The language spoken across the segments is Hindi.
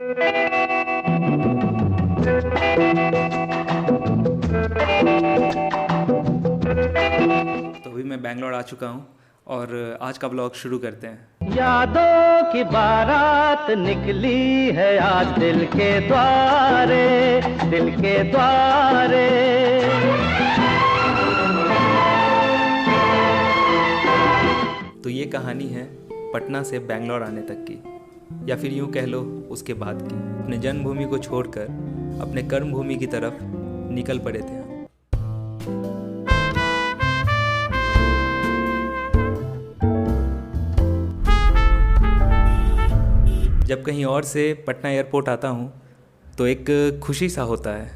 तो अभी मैं बैंगलोर आ चुका हूँ और आज का ब्लॉग शुरू करते हैं। यादों की बारात निकली है आज दिल के द्वारे, दिल के द्वारे। तो ये कहानी है पटना से बैंगलोर आने तक की, या फिर यूँ कह लो उसके बाद की। अपने जन्मभूमि को छोड़कर अपने कर्मभूमि की तरफ निकल पड़े थे हम। जब कहीं और से पटना एयरपोर्ट आता हूँ तो एक खुशी सा होता है,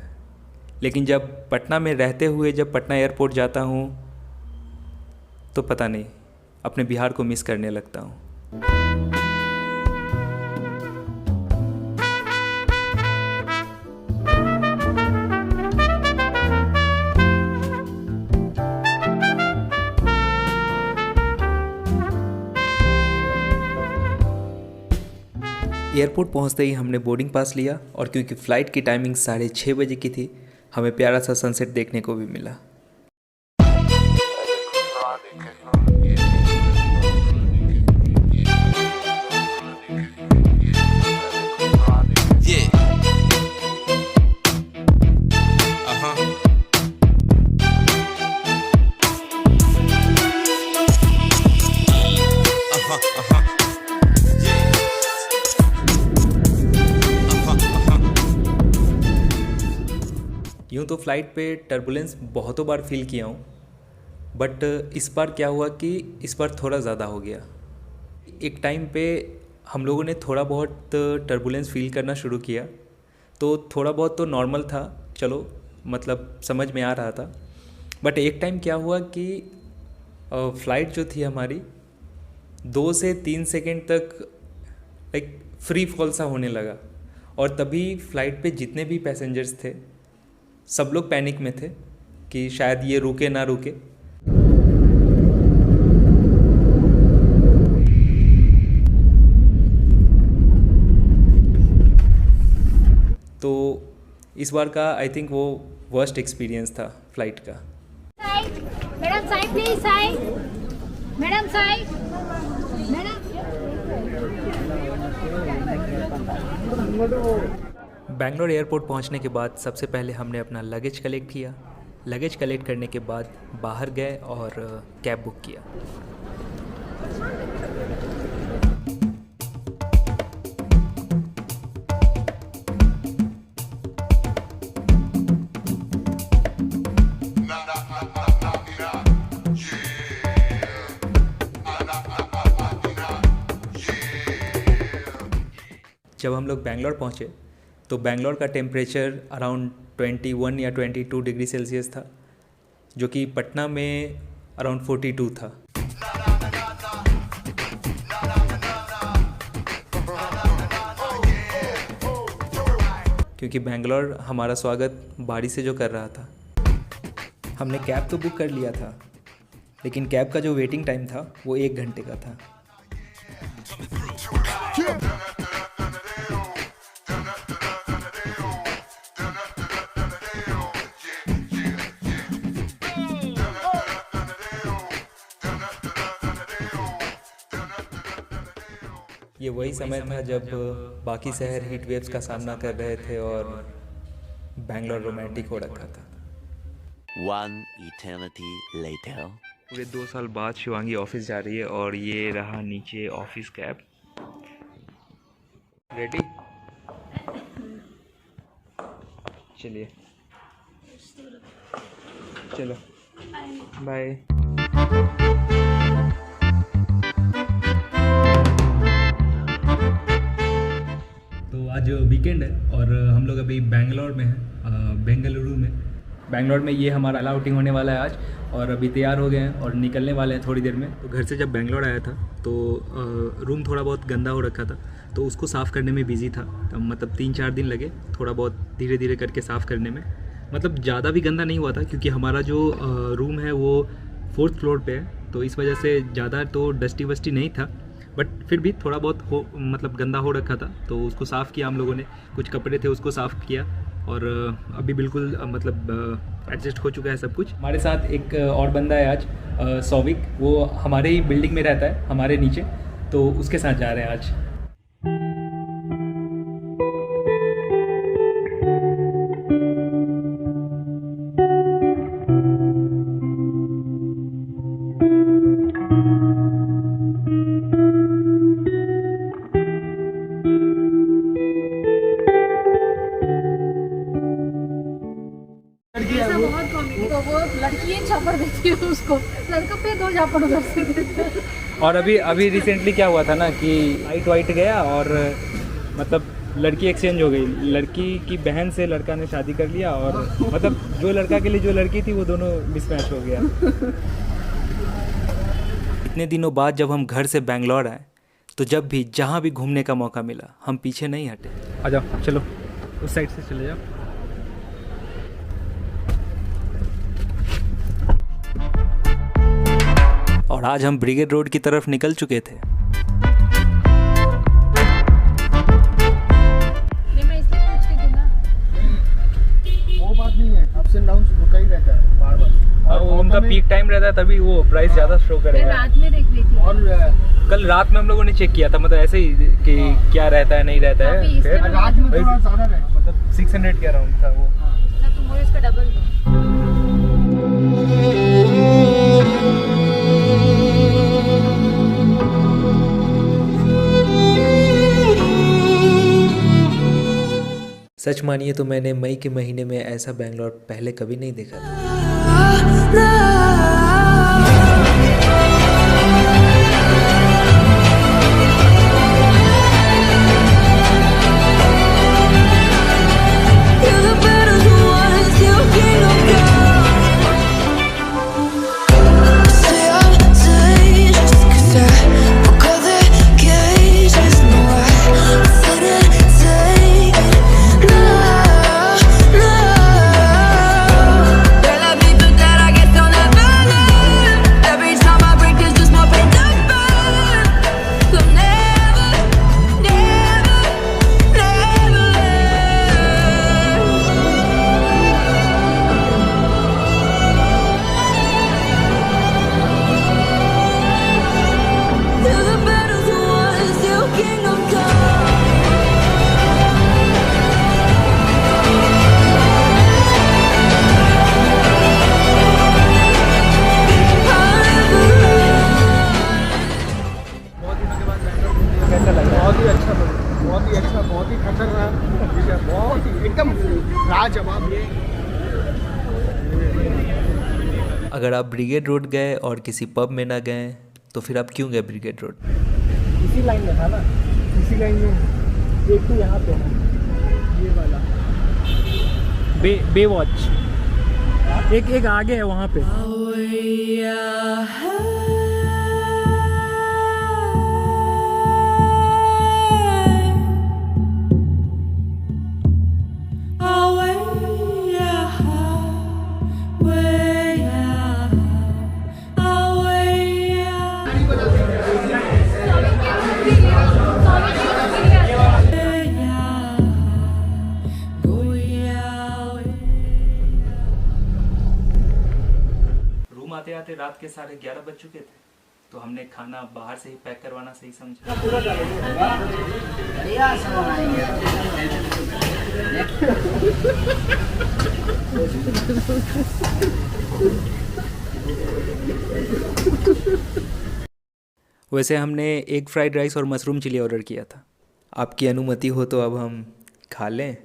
लेकिन जब पटना में रहते हुए जब पटना एयरपोर्ट जाता हूँ तो पता नहीं, अपने बिहार को मिस करने लगता हूँ। एयरपोर्ट पहुंचते ही हमने बोर्डिंग पास लिया और क्योंकि फ़्लाइट की टाइमिंग 6:30 बजे की थी, हमें प्यारा सा सनसेट देखने को भी मिला। यूँ तो फ़्लाइट पे टर्बुलेंस बहुतों बार फील किया हूँ, बट इस बार क्या हुआ कि इस बार थोड़ा ज़्यादा हो गया। एक टाइम पे हम लोगों ने थोड़ा बहुत टर्बुलेंस फील करना शुरू किया, तो थोड़ा बहुत तो नॉर्मल था, चलो मतलब समझ में आ रहा था। बट एक टाइम क्या हुआ कि फ़्लाइट जो थी हमारी 2 से 3 सेकेंड तक लाइक फ्री फॉल सा होने लगा, और तभी फ़्लाइट पे जितने भी पैसेंजर्स थे सब लोग पैनिक में थे कि शायद ये रुके ना रुके। तो इस बार का आई थिंक वो वर्स्ट एक्सपीरियंस था फ़्लाइट का। Madam side please, side madam, side madam. Bangalore airport पहुंचने के बाद सबसे पहले हमने अपना लगेज कलेक्ट किया। लगेज कलेक्ट करने के बाद बाहर गए और कैब बुक किया। जब हम लोग बैंगलोर पहुंचे तो बैंगलोर का टेम्परेचर अराउंड 21 या 22 डिग्री सेल्सियस था, जो कि पटना में अराउंड 42 था। क्योंकि बैंगलोर हमारा स्वागत बारिश से जो कर रहा था। हमने कैब तो बुक कर लिया था, लेकिन कैब का जो वेटिंग टाइम था वो 1 घंटे का था। ये वही समय था जब बाकी शहर हीट वेव्स का सामना कर रहे थे और बैंगलोर रोमांटिक हो रखा था। One eternity later. पूरे 2 साल बाद शिवांगी ऑफिस जा रही है और ये रहा नीचे ऑफिस कैब। रेडी? चलिए, चलो बाय। तो आज वीकेंड है और हम लोग अभी बेंगलोर में हैं, बेंगलुरु में। बेंगलोर में ये हमारा अला आउटिंग होने वाला है आज, और अभी तैयार हो गए हैं और निकलने वाले हैं थोड़ी देर में। तो घर से जब बेंगलोर आया था तो रूम थोड़ा बहुत गंदा हो रखा था, तो उसको साफ़ करने में बिज़ी था। तो मतलब 3-4 दिन लगे थोड़ा बहुत धीरे धीरे करके साफ़ करने में। मतलब ज़्यादा भी गंदा नहीं हुआ था क्योंकि हमारा जो रूम है वो 4th फ्लोर पे है, तो इस वजह से ज़्यादा तो डस्टी वस्टी नहीं था। बट फिर भी थोड़ा बहुत हो मतलब गंदा हो रखा था, तो उसको साफ़ किया हम लोगों ने। कुछ कपड़े थे उसको साफ़ किया और अभी बिल्कुल मतलब एडजस्ट हो चुका है सब कुछ। हमारे साथ एक और बंदा है आज, सौविक, वो हमारे ही बिल्डिंग में रहता है, हमारे नीचे, तो उसके साथ जा रहे हैं आज। ऐसा बहुत कॉमेडी, तो वो लड़की एक झापड़ देती है उसको, लड़का पे 2 झापड़ उधर से देता है। और अभी रिसेंटली क्या हुआ था ना कि लाइट वाइट गया और मतलब लड़की एक्सचेंज हो गई। लड़की की बहन से लड़का ने शादी कर लिया और मतलब जो लड़का के लिए जो लड़की थी वो दोनों मिसमैच हो गया। इतने दिनों बाद जब हम घर से बेंगलोर आए तो जब भी जहाँ भी घूमने का मौका मिला हम पीछे नहीं हटे। आ जाओ, चलो उस साइड से चले जाओ। और आज हम ब्रिगेड रोड की तरफ निकल चुके थे। नहीं, मैं इसलिए पूछ रही थी ना। वो बात नहीं है, अप्स एंड डाउन होता ही रहता है बार बार। और उनका पीक टाइम रहता है तभी वो प्राइस ज़्यादा शो मैं करेगा। रात में देख रही थी। और कल रात में हम लोगों ने चेक किया था, मतलब ऐसे ही कि क्या रहता है नहीं रहता अभी है। इसमें फिर रात में थोड़ा ज़्यादा रहता मतलब 600 के अराउंड था वो। ना, तुम बोलो इसका डबल दो। सच मानिए तो मैंने मई के महीने में ऐसा बेंगलोर पहले कभी नहीं देखा था। बहुत ही खतरनाक, बहुत ही एकदम लाजवाब। अगर आप ब्रिगेड रोड गए और किसी पब में ना गए तो फिर आप क्यों गए ब्रिगेड रोड? इसी लाइन में था ना, इसी लाइन में एक तो यहाँ पे है ये वाला बे वॉच, एक आगे है वहाँ पे। आते आते रात के 11:30 बज चुके थे, तो हमने खाना बाहर से ही पैक करवाना सही समझा। वैसे हमने एग फ्राइड राइस और मशरूम चिली ऑर्डर किया था। आपकी अनुमति हो तो अब हम खा लें।